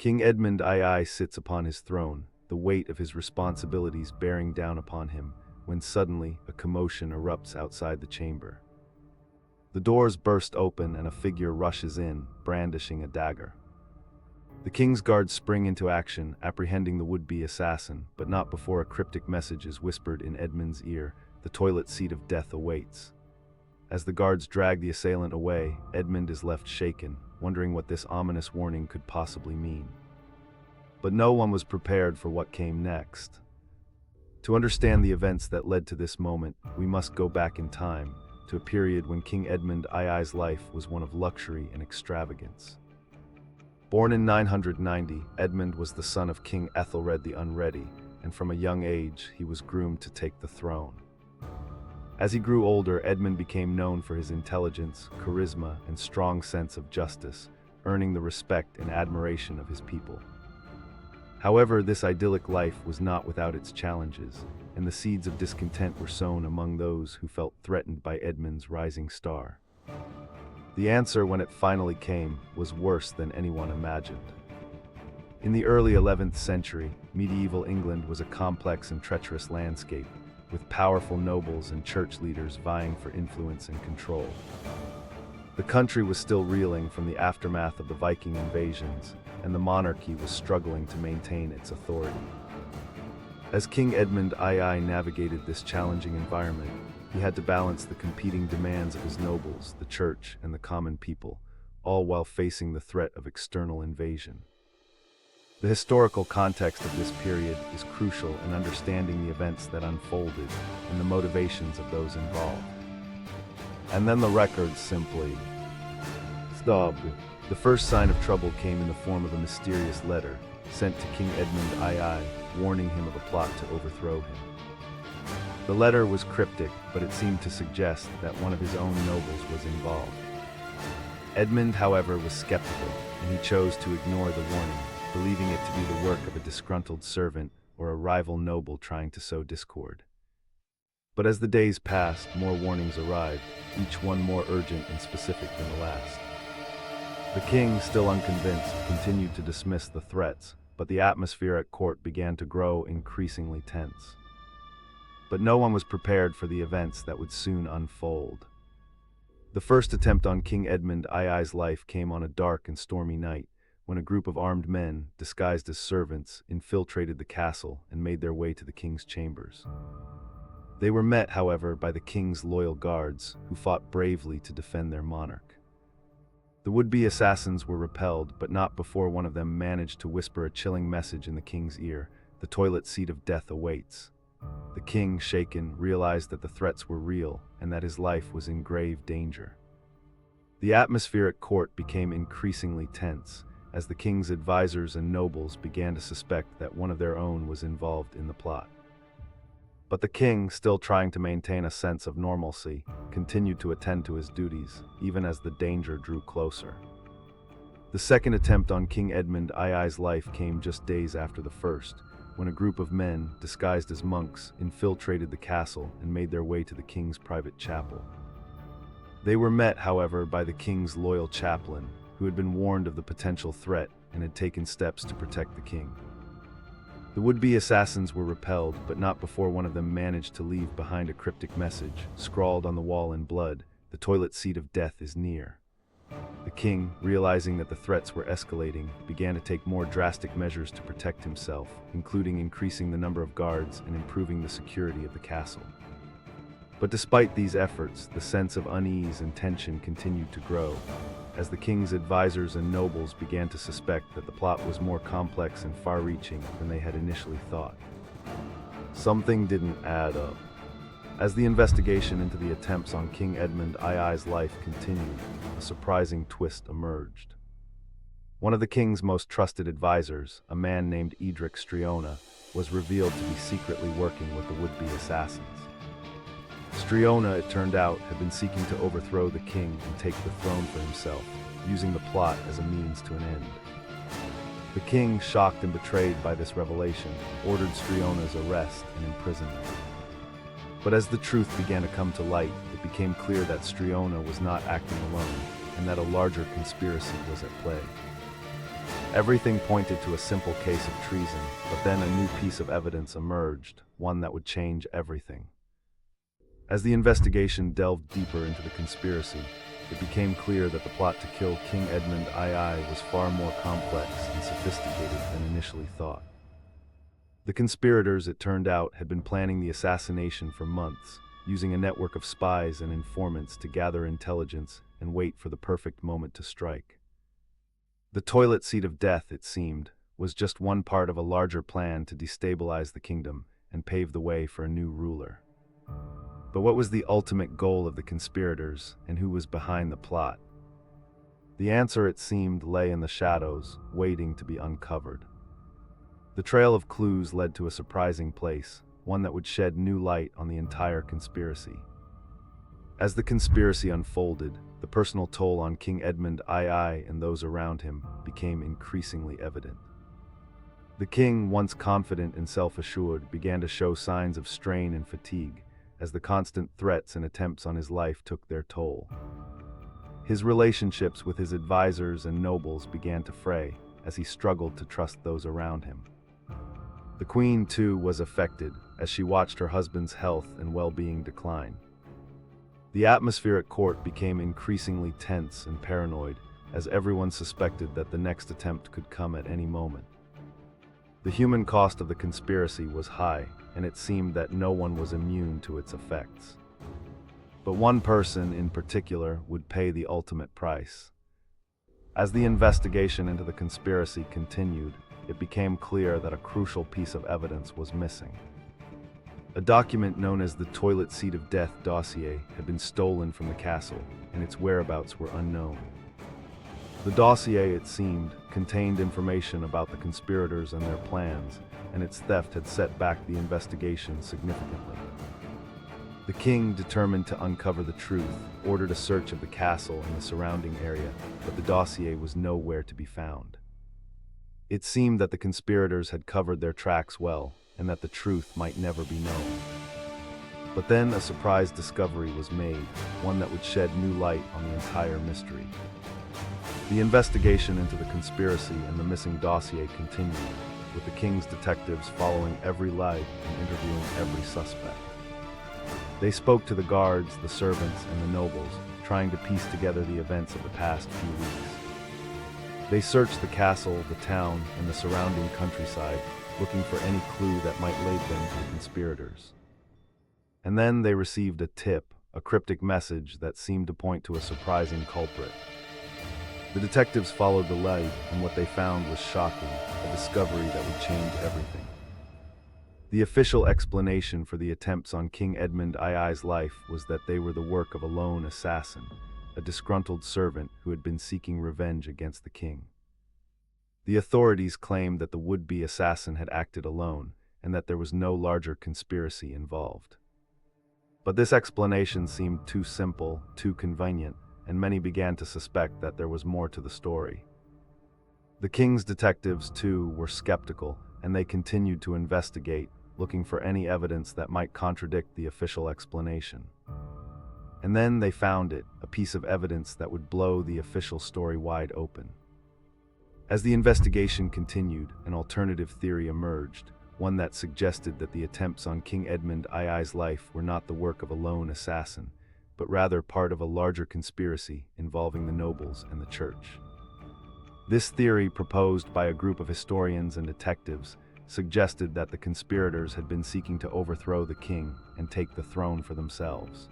King Edmund II sits upon his throne, the weight of his responsibilities bearing down upon him, when suddenly a commotion erupts outside the chamber. The doors burst open and a figure rushes in, brandishing a dagger. The king's guards spring into action, apprehending the would-be assassin, but not before a cryptic message is whispered in Edmund's ear: the toilet seat of death awaits. As the guards drag the assailant away, Edmund is left shaken, wondering what this ominous warning could possibly mean. But no one was prepared for what came next. To understand the events that led to this moment, we must go back in time, to a period when King Edmund II's life was one of luxury and extravagance. Born in 990, Edmund was the son of King Ethelred the Unready, and from a young age he was groomed to take the throne. As he grew older, Edmund became known for his intelligence, charisma, and strong sense of justice, earning the respect and admiration of his people. However, this idyllic life was not without its challenges, and the seeds of discontent were sown among those who felt threatened by Edmund's rising star. The answer, when it finally came, was worse than anyone imagined. In the early 11th century, medieval England was a complex and treacherous landscape, with powerful nobles and church leaders vying for influence and control. The country was still reeling from the aftermath of the Viking invasions, and the monarchy was struggling to maintain its authority. As King Edmund II navigated this challenging environment, he had to balance the competing demands of his nobles, the church, and the common people, all while facing the threat of external invasion. The historical context of this period is crucial in understanding the events that unfolded and the motivations of those involved. And then the records simply stopped. The first sign of trouble came in the form of a mysterious letter sent to King Edmund II, warning him of a plot to overthrow him. The letter was cryptic, but it seemed to suggest that one of his own nobles was involved. Edmund, however, was skeptical, and he chose to ignore the warning, believing it to be the work of a disgruntled servant or a rival noble trying to sow discord. But as the days passed, more warnings arrived, each one more urgent and specific than the last. The king, still unconvinced, continued to dismiss the threats, but the atmosphere at court began to grow increasingly tense. But no one was prepared for the events that would soon unfold. The first attempt on King Edmund II's life came on a dark and stormy night, when a group of armed men, disguised as servants, infiltrated the castle and made their way to the king's chambers. They were met, however, by the king's loyal guards, who fought bravely to defend their monarch. The would-be assassins were repelled, but not before one of them managed to whisper a chilling message in the king's ear: the toilet seat of death awaits. The king, shaken, realized that the threats were real and that his life was in grave danger. The atmosphere at court became increasingly tense, as the king's advisors and nobles began to suspect that one of their own was involved in the plot. But the king, still trying to maintain a sense of normalcy, continued to attend to his duties, even as the danger drew closer. The second attempt on King Edmund II's life came just days after the first, when a group of men, disguised as monks, infiltrated the castle and made their way to the king's private chapel. They were met, however, by the king's loyal chaplain, who had been warned of the potential threat and had taken steps to protect the king. The would-be assassins were repelled, but not before one of them managed to leave behind a cryptic message, scrawled on the wall in blood: the toilet seat of death is near. The king, realizing that the threats were escalating, began to take more drastic measures to protect himself, including increasing the number of guards and improving the security of the castle. But despite these efforts, the sense of unease and tension continued to grow, as the king's advisors and nobles began to suspect that the plot was more complex and far-reaching than they had initially thought. Something didn't add up. As the investigation into the attempts on King Edmund II's life continued, a surprising twist emerged. One of the king's most trusted advisors, a man named Edric Striona, was revealed to be secretly working with the would-be assassins. Striona, it turned out, had been seeking to overthrow the king and take the throne for himself, using the plot as a means to an end. The king, shocked and betrayed by this revelation, ordered Striona's arrest and imprisonment. But as the truth began to come to light, it became clear that Striona was not acting alone, and that a larger conspiracy was at play. Everything pointed to a simple case of treason, but then a new piece of evidence emerged, one that would change everything. As the investigation delved deeper into the conspiracy, it became clear that the plot to kill King Edmund II was far more complex and sophisticated than initially thought. The conspirators, it turned out, had been planning the assassination for months, using a network of spies and informants to gather intelligence and wait for the perfect moment to strike. The toilet seat of death, it seemed, was just one part of a larger plan to destabilize the kingdom and pave the way for a new ruler. But what was the ultimate goal of the conspirators, and who was behind the plot? The answer, it seemed, lay in the shadows, waiting to be uncovered. The trail of clues led to a surprising place, one that would shed new light on the entire conspiracy. As the conspiracy unfolded, the personal toll on King Edmund II and those around him became increasingly evident. The king, once confident and self-assured, began to show signs of strain and fatigue, as the constant threats and attempts on his life took their toll. His relationships with his advisors and nobles began to fray, as he struggled to trust those around him. The queen, too, was affected, as she watched her husband's health and well-being decline. The atmosphere at court became increasingly tense and paranoid, as everyone suspected that the next attempt could come at any moment. The human cost of the conspiracy was high, and it seemed that no one was immune to its effects. But one person in particular would pay the ultimate price. As the investigation into the conspiracy continued, it became clear that a crucial piece of evidence was missing. A document known as the Toilet Seat of Death dossier had been stolen from the castle, and its whereabouts were unknown. The dossier, it seemed, contained information about the conspirators and their plans, and its theft had set back the investigation significantly. The king, determined to uncover the truth, ordered a search of the castle and the surrounding area, but the dossier was nowhere to be found. It seemed that the conspirators had covered their tracks well, and that the truth might never be known. But then a surprise discovery was made, one that would shed new light on the entire mystery. The investigation into the conspiracy and the missing dossier continued, with the king's detectives following every light and interviewing every suspect. They spoke to the guards, the servants, and the nobles, trying to piece together the events of the past few weeks. They searched the castle, the town, and the surrounding countryside, looking for any clue that might lead them to the conspirators. And then they received a tip, a cryptic message that seemed to point to a surprising culprit. The detectives followed the light, and what they found was shocking, a discovery that would change everything. The official explanation for the attempts on King Edmund II's life was that they were the work of a lone assassin, a disgruntled servant who had been seeking revenge against the king. The authorities claimed that the would-be assassin had acted alone, and that there was no larger conspiracy involved. But this explanation seemed too simple, too convenient, and many began to suspect that there was more to the story. The king's detectives, too, were skeptical, and they continued to investigate, looking for any evidence that might contradict the official explanation. And then they found it, a piece of evidence that would blow the official story wide open. As the investigation continued, an alternative theory emerged, one that suggested that the attempts on King Edmund II's life were not the work of a lone assassin, but rather part of a larger conspiracy involving the nobles and the church. This theory, proposed by a group of historians and detectives, suggested that the conspirators had been seeking to overthrow the king and take the throne for themselves.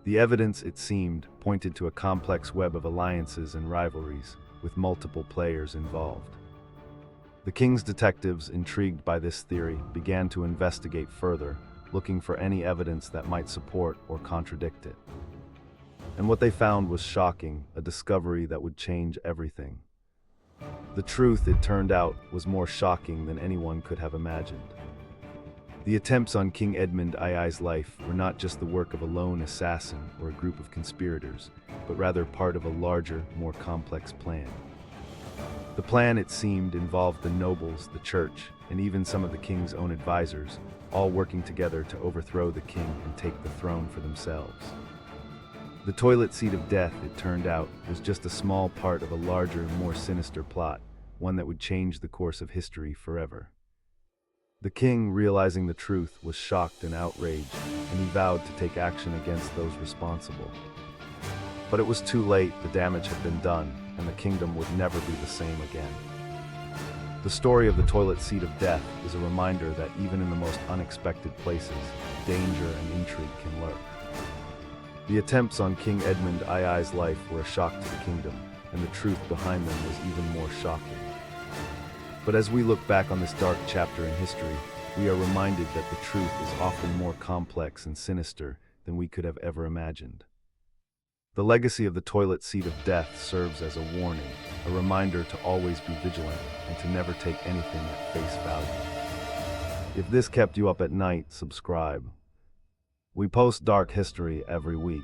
The evidence, it seemed, pointed to a complex web of alliances and rivalries, with multiple players involved. The king's detectives, intrigued by this theory, began to investigate further, looking for any evidence that might support or contradict it. And what they found was shocking, a discovery that would change everything. The truth, it turned out, was more shocking than anyone could have imagined. The attempts on King Edmund II's life were not just the work of a lone assassin or a group of conspirators, but rather part of a larger, more complex plan. The plan, it seemed, involved the nobles, the church, and even some of the king's own advisors, all working together to overthrow the king and take the throne for themselves. The toilet seat of death, it turned out, was just a small part of a larger, more sinister plot, one that would change the course of history forever. The king, realizing the truth, was shocked and outraged, and he vowed to take action against those responsible. But it was too late. The damage had been done, and the kingdom would never be the same again. The story of the toilet seat of death is a reminder that even in the most unexpected places, danger and intrigue can lurk. The attempts on King Edmund II's life were a shock to the kingdom, and the truth behind them was even more shocking. But as we look back on this dark chapter in history, we are reminded that the truth is often more complex and sinister than we could have ever imagined. The legacy of the toilet seat of death serves as a warning, a reminder to always be vigilant and to never take anything at face value. If this kept you up at night, subscribe. We post dark history every week.